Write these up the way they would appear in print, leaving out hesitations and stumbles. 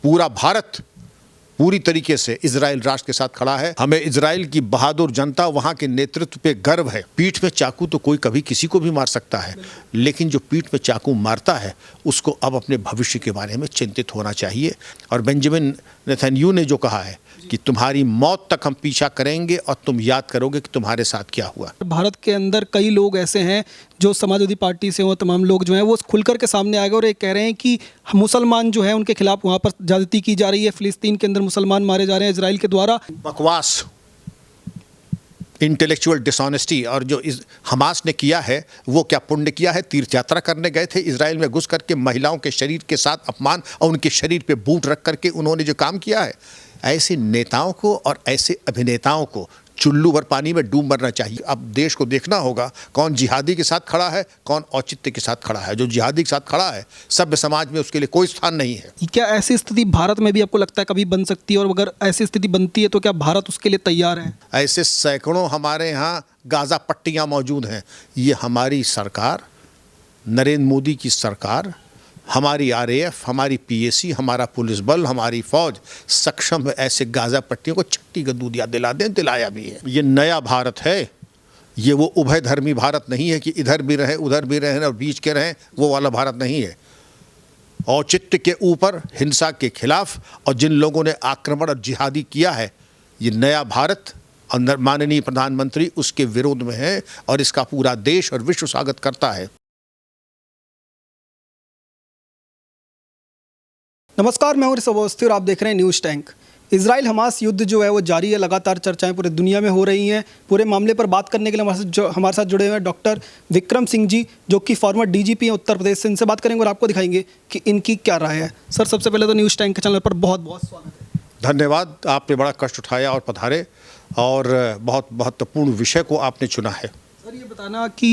पूरा भारत पूरी तरीके से इजराइल राष्ट्र के साथ खड़ा है। हमें इजराइल की बहादुर जनता, वहां के नेतृत्व पे गर्व है। पीठ में चाकू तो कोई कभी किसी को भी मार सकता है, लेकिन जो पीठ में चाकू मारता है उसको अब अपने भविष्य के बारे में चिंतित होना चाहिए। और बेंजामिन नेतन्याहू ने जो कहा है कि तुम्हारी मौत तक हम पीछा करेंगे और तुम याद करोगे कि तुम्हारे साथ क्या हुआ। भारत के अंदर कई लोग ऐसे हैं जो समाजवादी पार्टी से हो, तमाम लोग जो हैं वो खुलकर के सामने आए और ये कह रहे हैं कि मुसलमान जो है उनके खिलाफ वहाँ पर ज्यादती की जा रही है, फिलिस्तीन के अंदर मुसलमान मारे जा रहे हैं इजराइल के द्वारा। बकवास, इंटेलेक्चुअल डिसऑनेस्टी। और जो हमास ने किया है वो क्या पुण्य किया है? तीर्थ यात्रा करने गए थे इजराइल में, घुस करके महिलाओं के शरीर के साथ अपमान और उनके शरीर पे बूट रख करके उन्होंने जो काम किया है। ऐसे नेताओं को और ऐसे अभिनेताओं को चुल्लू भर पानी में डूब मरना चाहिए। अब देश को देखना होगा कौन जिहादी के साथ खड़ा है, कौन औचित्य के साथ खड़ा है। जो जिहादी के साथ खड़ा है सभ्य समाज में उसके लिए कोई स्थान नहीं है। क्या ऐसी स्थिति भारत में भी आपको लगता है कभी बन सकती है, और अगर ऐसी स्थिति बनती है तो क्या भारत उसके लिए तैयार है? ऐसे सैकड़ों हमारे यहाँ गाजा पट्टियाँ मौजूद हैं। ये हमारी सरकार, नरेंद्र मोदी की सरकार, हमारी आरएएफ, हमारी पीएसी, हमारा पुलिस बल, हमारी फौज सक्षम है ऐसे गाजा पट्टियों को छट्टी का दूध याद दिला दें, दिलाया भी है। ये नया भारत है, ये वो उभय धर्मी भारत नहीं है कि इधर भी रहें उधर भी रहें और बीच के रहें, वो वाला भारत नहीं है। औचित्य के ऊपर, हिंसा के खिलाफ और जिन लोगों ने आक्रमण और जिहादी किया है, ये नया भारत अंदर माननीय प्रधानमंत्री उसके विरोध में है और इसका पूरा देश और विश्व स्वागत करता है। नमस्कार, मैं हूं ऋषभ अवस्थी और आप देख रहे हैं न्यूज़ टैंक। इजराइल हमास युद्ध जो है वो जारी है, लगातार चर्चाएं पूरे दुनिया में हो रही हैं। पूरे मामले पर बात करने के लिए हमारे साथ जुड़े हुए हैं डॉक्टर विक्रम सिंह जी, जो कि फॉर्मर डीजीपी हैं उत्तर प्रदेश से। इनसे बात करेंगे और आपको दिखाएंगे कि इनकी क्या राय है। सर, सबसे पहले तो न्यूज़ टैंक के चैनल पर बहुत बहुत स्वागत है। धन्यवाद, आपने बड़ा कष्ट उठाया और पधारे और बहुत महत्वपूर्ण विषय को आपने चुना है। सर, ये बताना कि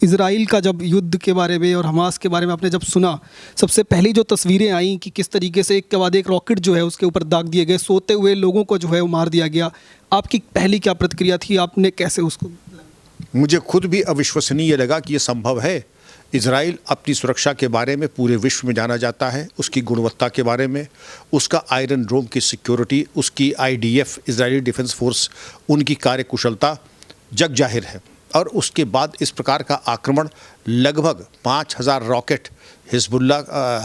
इजराइल का जब युद्ध के बारे में और हमास के बारे में आपने जब सुना, सबसे पहली जो तस्वीरें आई कि किस तरीके से एक के बाद एक रॉकेट जो है उसके ऊपर दाग दिए गए, सोते हुए लोगों को जो है वो मार दिया गया, आपकी पहली क्या प्रतिक्रिया थी? आपने कैसे उसको? मुझे खुद भी अविश्वसनीय लगा कि ये संभव है। इजराइल अपनी सुरक्षा के बारे में पूरे विश्व में जाना जाता है, उसकी गुणवत्ता के बारे में, उसका आयरन डोम की सिक्योरिटी, उसकी आईडीएफ, इजरायली डिफेंस फोर्स, उनकी कार्यकुशलता जग जाहिर है। और उसके बाद इस प्रकार का आक्रमण, लगभग 5000 रॉकेट हिजबुल्ला,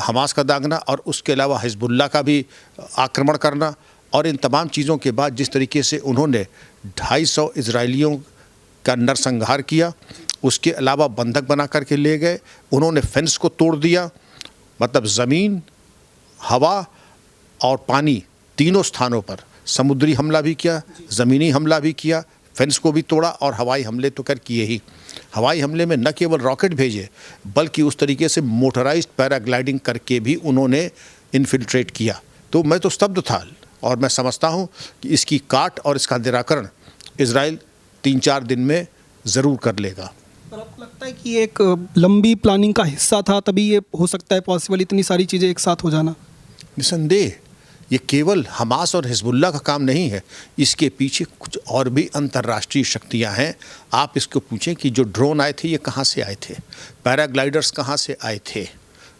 हमास का दागना और उसके अलावा हिजबुल्ला का भी आक्रमण करना, और इन तमाम चीज़ों के बाद जिस तरीके से उन्होंने 250 इजरायलियों का नरसंहार किया, उसके अलावा बंधक बना करके ले गए, उन्होंने फेंस को तोड़ दिया। मतलब ज़मीन, हवा और पानी तीनों स्थानों पर समुद्री हमला भी किया, ज़मीनी हमला भी किया, फेंस को भी तोड़ा और हवाई हमले तो कर किए ही। हवाई हमले में न केवल रॉकेट भेजे बल्कि उस तरीके से मोटराइज्ड पैराग्लाइडिंग करके भी उन्होंने इन्फिल्ट्रेट किया। तो मैं तो स्तब्ध था और मैं समझता हूँ कि इसकी काट और इसका निराकरण इजराइल 3-4 दिन में ज़रूर कर लेगा। पर आपको लगता है कि एक लंबी प्लानिंग का हिस्सा था, तभी ये हो सकता है पॉसिबल, इतनी सारी चीज़ें एक साथ हो जाना? निसंदेह ये केवल हमास और हिजबुल्ला का काम नहीं है, इसके पीछे कुछ और भी अंतर्राष्ट्रीय शक्तियां हैं। आप इसको पूछें कि जो ड्रोन आए थे ये कहाँ से आए थे, पैराग्लाइडर्स कहाँ से आए थे,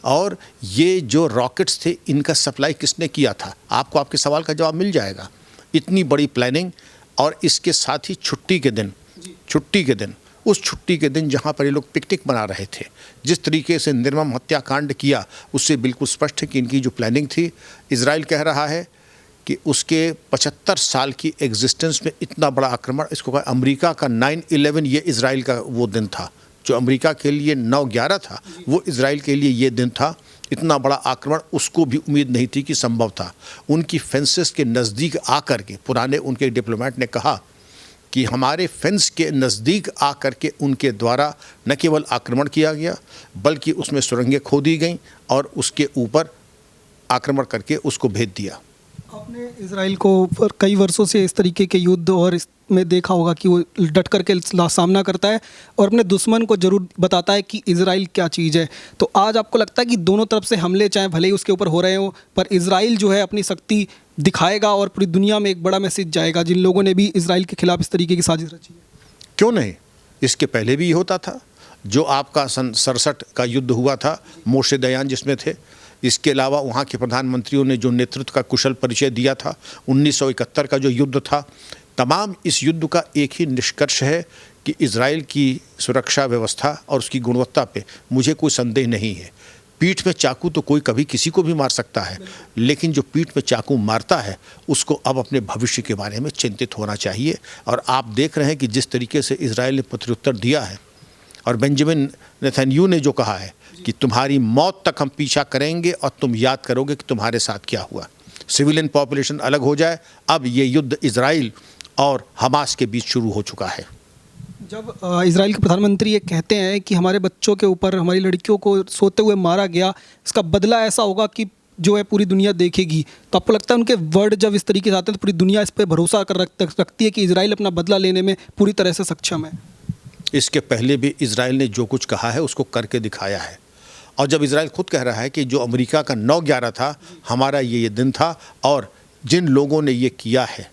और ये जो रॉकेट्स थे इनका सप्लाई किसने किया था। आपको आपके सवाल का जवाब मिल जाएगा। इतनी बड़ी प्लानिंग, और इसके साथ ही छुट्टी के दिन उस छुट्टी के दिन जहाँ पर ये लोग पिकनिक मना रहे थे, जिस तरीके से निर्मम हत्याकांड किया, उससे बिल्कुल स्पष्ट है कि इनकी जो प्लानिंग थी। इजराइल कह रहा है कि उसके 75 साल की एग्जिस्टेंस में इतना बड़ा आक्रमण, इसको कहा अमेरिका का 9/11, ये इजराइल का वो दिन था। जो अमेरिका के लिए 9/11 था, वो इजराइल के लिए ये दिन था। इतना बड़ा आक्रमण उसको भी उम्मीद नहीं थी कि संभव था। उनकी फेंसेस के नज़दीक आकर के पुराने उनके डिप्लोमेट ने कहा कि हमारे फेंस के नज़दीक आकर के उनके द्वारा न केवल आक्रमण किया गया बल्कि उसमें सुरंगें खोदी गईं और उसके ऊपर आक्रमण करके उसको भेज दिया। आपने इजराइल को कई वर्षों से इस तरीके के युद्ध और इसमें देखा होगा कि वो डट करके सामना करता है और अपने दुश्मन को ज़रूर बताता है कि इजराइल क्या चीज़ है। तो आज आपको लगता है कि दोनों तरफ से हमले चाहे भले ही उसके ऊपर हो रहे हो, पर इजराइल जो है अपनी शक्ति दिखाएगा और पूरी दुनिया में एक बड़ा मैसेज जाएगा जिन लोगों ने भी इजराइल के खिलाफ इस तरीके की साजिश रची है? क्यों नहीं, इसके पहले भी होता था। जो आपका 67 का युद्ध हुआ था, मोशे दयान जिसमें थे, इसके अलावा वहाँ के प्रधानमंत्रियों ने जो नेतृत्व का कुशल परिचय दिया था, 1971 का जो युद्ध था, तमाम इस युद्ध का एक ही निष्कर्ष है कि इजराइल की सुरक्षा व्यवस्था और उसकी गुणवत्ता पे मुझे कोई संदेह नहीं है। पीठ में चाकू तो कोई कभी किसी को भी मार सकता है, लेकिन जो पीठ में चाकू मारता है उसको अब अपने भविष्य के बारे में चिंतित होना चाहिए। और आप देख रहे हैं कि जिस तरीके से इजराइल ने प्रत्युत्तर दिया है, और बेंजामिन नेतन्याहू ने जो कहा है कि तुम्हारी मौत तक हम पीछा करेंगे और तुम याद करोगे कि तुम्हारे साथ क्या हुआ। सिविलियन पॉपुलेशन अलग हो जाए, अब ये युद्ध इजराइल और हमास के बीच शुरू हो चुका है। जब इजराइल के प्रधानमंत्री ये कहते हैं कि हमारे बच्चों के ऊपर, हमारी लड़कियों को सोते हुए मारा गया, इसका बदला ऐसा होगा कि जो है पूरी दुनिया देखेगी, तो आपको लगता है उनके वर्ड जब इस तरीके से आते हैं तो पूरी दुनिया इस पर भरोसा कर रखती है कि इजराइल अपना बदला लेने में पूरी तरह से सक्षम है? इसके पहले भी इजराइल ने जो कुछ कहा है उसको करके दिखाया है। और जब इजराइल खुद कह रहा है कि जो अमेरिका का 9/11 था, हमारा ये दिन था, और जिन लोगों ने ये किया है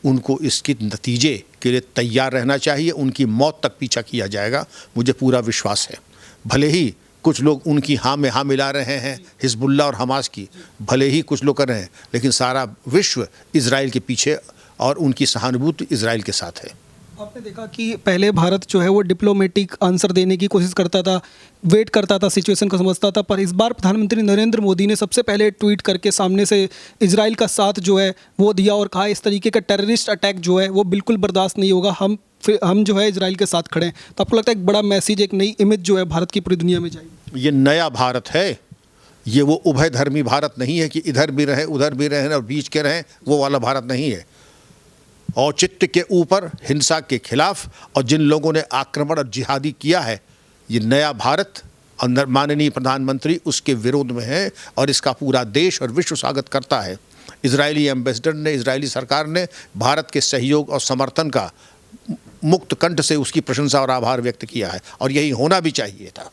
उनको इसके नतीजे के लिए तैयार रहना चाहिए, उनकी मौत तक पीछा किया जाएगा, मुझे पूरा विश्वास है। भले ही कुछ लोग उनकी हाँ में हाँ मिला रहे हैं, हिजबुल्लाह और हमास की, भले ही कुछ लोग कर रहे हैं, लेकिन सारा विश्व इजराइल के पीछे और उनकी सहानुभूति इजराइल के साथ है। आपने देखा कि पहले भारत जो है वो डिप्लोमेटिक आंसर देने की कोशिश करता था, वेट करता था, सिचुएशन को समझता था, पर इस बार प्रधानमंत्री नरेंद्र मोदी ने सबसे पहले ट्वीट करके सामने से इजराइल का साथ जो है वो दिया और कहा इस तरीके का टेररिस्ट अटैक जो है वो बिल्कुल बर्दाश्त नहीं होगा, हम जो है इजराइल के साथ खड़े हैं। तो आपको लगता है एक बड़ा मैसेज, एक नई इमेज जो है भारत की पूरी दुनिया में जाएगी? ये नया भारत है, ये वो उभय धर्मी भारत नहीं है कि इधर भी रहें उधर भी रहें और बीच के रहें, वो वाला भारत नहीं है। औचित्य के ऊपर, हिंसा के खिलाफ, और जिन लोगों ने आक्रमण और जिहादी किया है, ये नया भारत अंदर माननीय प्रधानमंत्री उसके विरोध में है, और इसका पूरा देश और विश्व स्वागत करता है। इजरायली एम्बेसडर ने, इजरायली सरकार ने भारत के सहयोग और समर्थन का मुक्त कंठ से उसकी प्रशंसा और आभार व्यक्त किया है, और यही होना भी चाहिए था।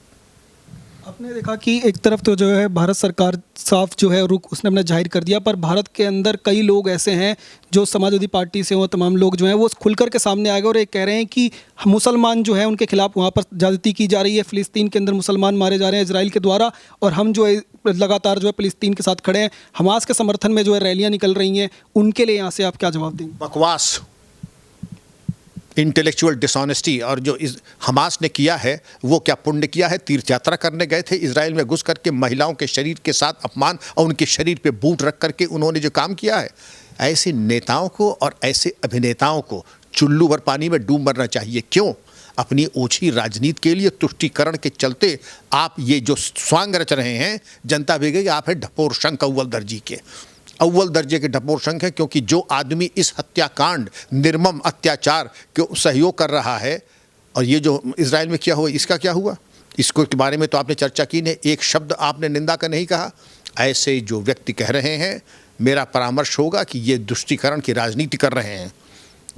आपने देखा कि एक तरफ तो जो है भारत सरकार साफ जो है रुख उसने अपना जाहिर कर दिया, पर भारत के अंदर कई लोग ऐसे हैं जो समाजवादी पार्टी से हो, तमाम लोग जो हैं वो खुलकर के सामने आ गए और ये कह रहे हैं कि मुसलमान जो है उनके खिलाफ वहाँ पर ज़्यादती की जा रही है, फ़िलिस्तीन के अंदर मुसलमान मारे जा रहे हैं इजराइल के द्वारा, और हम जो है लगातार जो है फ़िलिस्तीन के साथ खड़े हैं। हमास के समर्थन में जो है रैलियाँ निकल रही हैं, उनके लिए यहाँ से आप क्या जवाब देंगे? बकवास, इंटेलेक्चुअल डिसऑनेस्टी। और जो हमास ने किया है वो क्या पुण्य किया है? तीर्थ यात्रा करने गए थे, इजराइल में घुस करके महिलाओं के शरीर के साथ अपमान और उनके शरीर पे बूट रख करके उन्होंने जो काम किया है, ऐसे नेताओं को और ऐसे अभिनेताओं को चुल्लू भर पानी में डूब मरना चाहिए। क्यों? अपनी ओछी राजनीति के लिए, तुष्टीकरण के चलते आप ये जो स्वांग रच रहे हैं, जनता भी गई आप है ढपोर शंख अव्वल दर्जे के ढपोर शंख है। क्योंकि जो आदमी इस हत्याकांड, निर्मम अत्याचार को सहयोग कर रहा है, और ये जो इजराइल में क्या हुआ, इसका क्या हुआ, इसको के बारे में तो आपने चर्चा की नहीं, एक शब्द आपने निंदा का नहीं कहा। ऐसे जो व्यक्ति कह रहे हैं, मेरा परामर्श होगा कि ये तुष्टीकरण की राजनीति कर रहे हैं।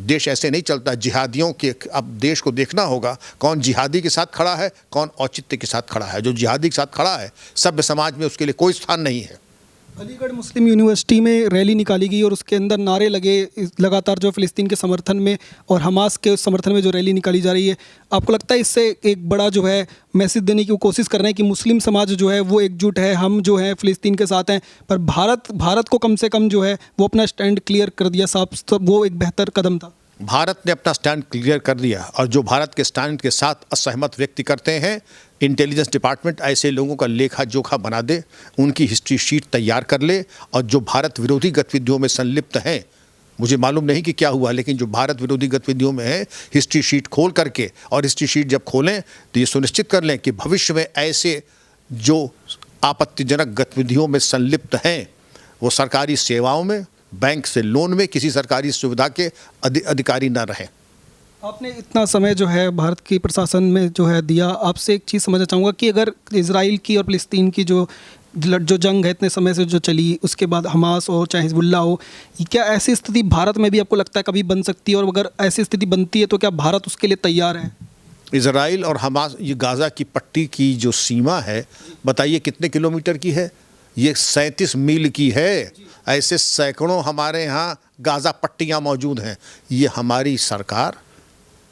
देश ऐसे नहीं चलता। जिहादियों के, अब देश को देखना होगा कौन जिहादी के साथ खड़ा है, कौन औचित्य के साथ खड़ा है। जो जिहादी के साथ खड़ा है, सभ्य समाज में उसके लिए कोई स्थान नहीं है। अलीगढ़ मुस्लिम यूनिवर्सिटी में रैली निकाली गई और उसके अंदर नारे लगे लगातार जो फ़िलिस्तीन के समर्थन में और हमास के समर्थन में जो रैली निकाली जा रही है, आपको लगता है इससे एक बड़ा जो है मैसेज देने की वो कोशिश कर रहे हैं कि मुस्लिम समाज जो है वो एकजुट है, हम जो है फ़िलिस्तीन के साथ हैं, पर भारत को कम से कम जो है वो अपना स्टैंड क्लियर कर दिया साफ, तो वो एक बेहतर कदम था। भारत ने अपना स्टैंड क्लियर कर दिया, और जो भारत के स्टैंड के साथ असहमत व्यक्ति करते हैं, इंटेलिजेंस डिपार्टमेंट ऐसे लोगों का लेखा जोखा बना दे, उनकी हिस्ट्री शीट तैयार कर ले, और जो भारत विरोधी गतिविधियों में संलिप्त हैं, मुझे मालूम नहीं कि क्या हुआ, लेकिन जो भारत विरोधी गतिविधियों में है, हिस्ट्री शीट खोल करके, और हिस्ट्री शीट जब खोलें तो ये सुनिश्चित कर लें कि भविष्य में ऐसे जो आपत्तिजनक गतिविधियों में संलिप्त हैं, वो सरकारी सेवाओं में, बैंक से लोन में, किसी सरकारी सुविधा के अधिकारी न रहें। आपने इतना समय जो है भारत की प्रशासन में जो है दिया, आपसे एक चीज़ समझना चाहूँगा कि अगर इजराइल की और फ़िलिस्तीन की जो जंग है इतने समय से जो चली, उसके बाद हमास हो चाहे हिजबुल्लाह हो, क्या ऐसी स्थिति भारत में भी आपको लगता है कभी बन सकती है, और अगर ऐसी स्थिति बनती है तो क्या भारत उसके लिए तैयार है? इजराइल और हमास, ये गाज़ा की पट्टी की जो सीमा है, बताइए कितने किलोमीटर की है? ये 37 मील की है। ऐसे सैकड़ों हमारे यहाँ गाज़ा पट्टियाँ मौजूद हैं। ये हमारी सरकार,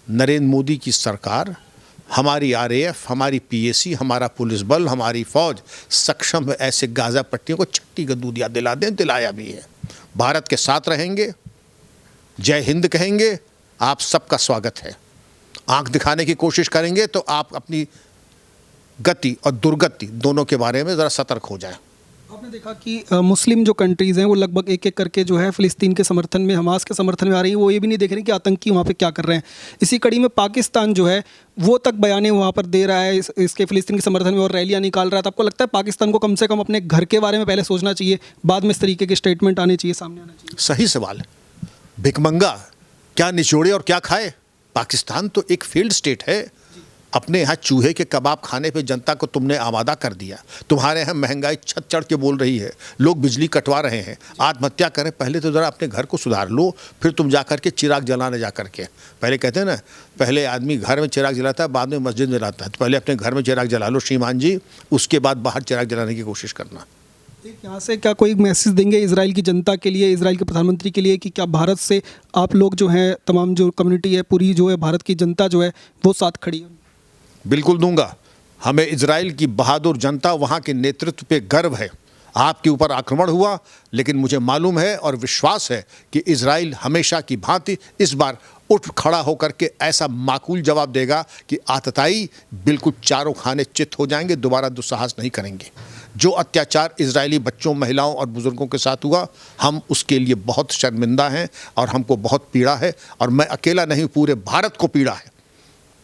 नरेंद्र मोदी की सरकार, हमारी आरएएफ, हमारी पीएसी, हमारा पुलिस बल, हमारी फौज सक्षम है ऐसे गाज़ा पट्टियों को छठी गदूदिया दिला दें, दिलाया भी है। भारत के साथ रहेंगे, जय हिंद कहेंगे, आप सबका स्वागत है। आंख दिखाने की कोशिश करेंगे तो आप अपनी गति और दुर्गति दोनों के बारे में ज़रा सतर्क हो जाएं। आपने देखा कि मुस्लिम जो कंट्रीज़ हैं वो लगभग एक एक करके जो है फ़िलिस्तीन के समर्थन में, हमास के समर्थन में आ रही हैं। वो ये भी नहीं देख रहे कि आतंकी वहाँ पे क्या कर रहे हैं। इसी कड़ी में पाकिस्तान जो है वो तक बयाने वहाँ पर दे रहा है इसके फ़िलिस्तीन के समर्थन में और रैलियाँ निकाल रहा है। तो आपको लगता है पाकिस्तान को कम से कम अपने घर के बारे में पहले सोचना चाहिए, बाद में इस तरीके के स्टेटमेंट आने चाहिए, सामने आना चाहिए? सही सवाल है। भिखमंगा क्या निचोड़े और क्या खाए? पाकिस्तान तो एक फील्ड स्टेट है। अपने यहाँ चूहे के कबाब खाने पे जनता को तुमने आमादा कर दिया। तुम्हारे यहाँ महंगाई छत चढ़ के बोल रही है, लोग बिजली कटवा रहे हैं, आत्महत्या करें। पहले तो ज़रा अपने घर को सुधार लो, फिर तुम जा कर के चिराग जलाने जा कर के। पहले कहते हैं ना, पहले आदमी घर में चिराग जलाता है, बाद में मस्जिद में जलाता है। तो पहले अपने घर में चिराग जला लो श्रीमान जी, उसके बाद बाहर चिराग जलाने की कोशिश करना। यहाँ से क्या कोई मैसेज देंगे इजराइल की जनता के लिए, इजराइल के प्रधानमंत्री के लिए, कि क्या भारत से आप लोग जो हैं, तमाम जो कम्युनिटी है पूरी जो है, भारत की जनता जो है वो साथ खड़ी है? बिल्कुल दूंगा। हमें इजराइल की बहादुर जनता, वहाँ के नेतृत्व पे गर्व है। आपके ऊपर आक्रमण हुआ, लेकिन मुझे मालूम है और विश्वास है कि इजराइल हमेशा की भांति इस बार उठ खड़ा होकर के ऐसा माकूल जवाब देगा कि आतताई बिल्कुल चारों खाने चित हो जाएंगे, दोबारा दुस्साहस नहीं करेंगे। जो अत्याचार इजरायली बच्चों, महिलाओं और बुजुर्गों के साथ हुआ, हम उसके लिए बहुत शर्मिंदा हैं और हमको बहुत पीड़ा है। और मैं अकेला नहीं, पूरे भारत को पीड़ा है।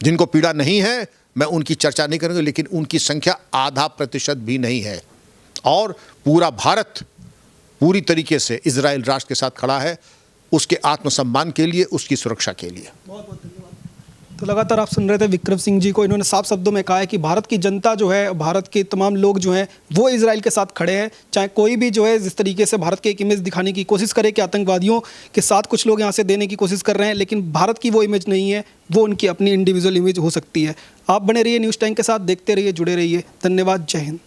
जिनको पीड़ा नहीं है मैं उनकी चर्चा नहीं करूँगा, लेकिन उनकी संख्या 0.5% भी नहीं है। और पूरा भारत पूरी तरीके से इजराइल राष्ट्र के साथ खड़ा है, उसके आत्मसम्मान के लिए, उसकी सुरक्षा के लिए। बहुत बहुत धन्यवाद। तो लगातार आप सुन रहे थे विक्रम सिंह जी को। इन्होंने साफ शब्दों में कहा है कि भारत की जनता जो है, भारत के तमाम लोग जो हैं वो इजराइल के साथ खड़े हैं। चाहे कोई भी जो है जिस तरीके से भारत के एक इमेज दिखाने की कोशिश करे कि आतंकवादियों के साथ कुछ लोग यहाँ से देने की कोशिश कर रहे हैं, लेकिन भारत की वो इमेज नहीं है, वो उनकी अपनी इंडिविजुअल इमेज हो सकती है। आप बने रहिए न्यूज़ टाइम के साथ, देखते रहिए, जुड़े रहिए। धन्यवाद। जय हिंद।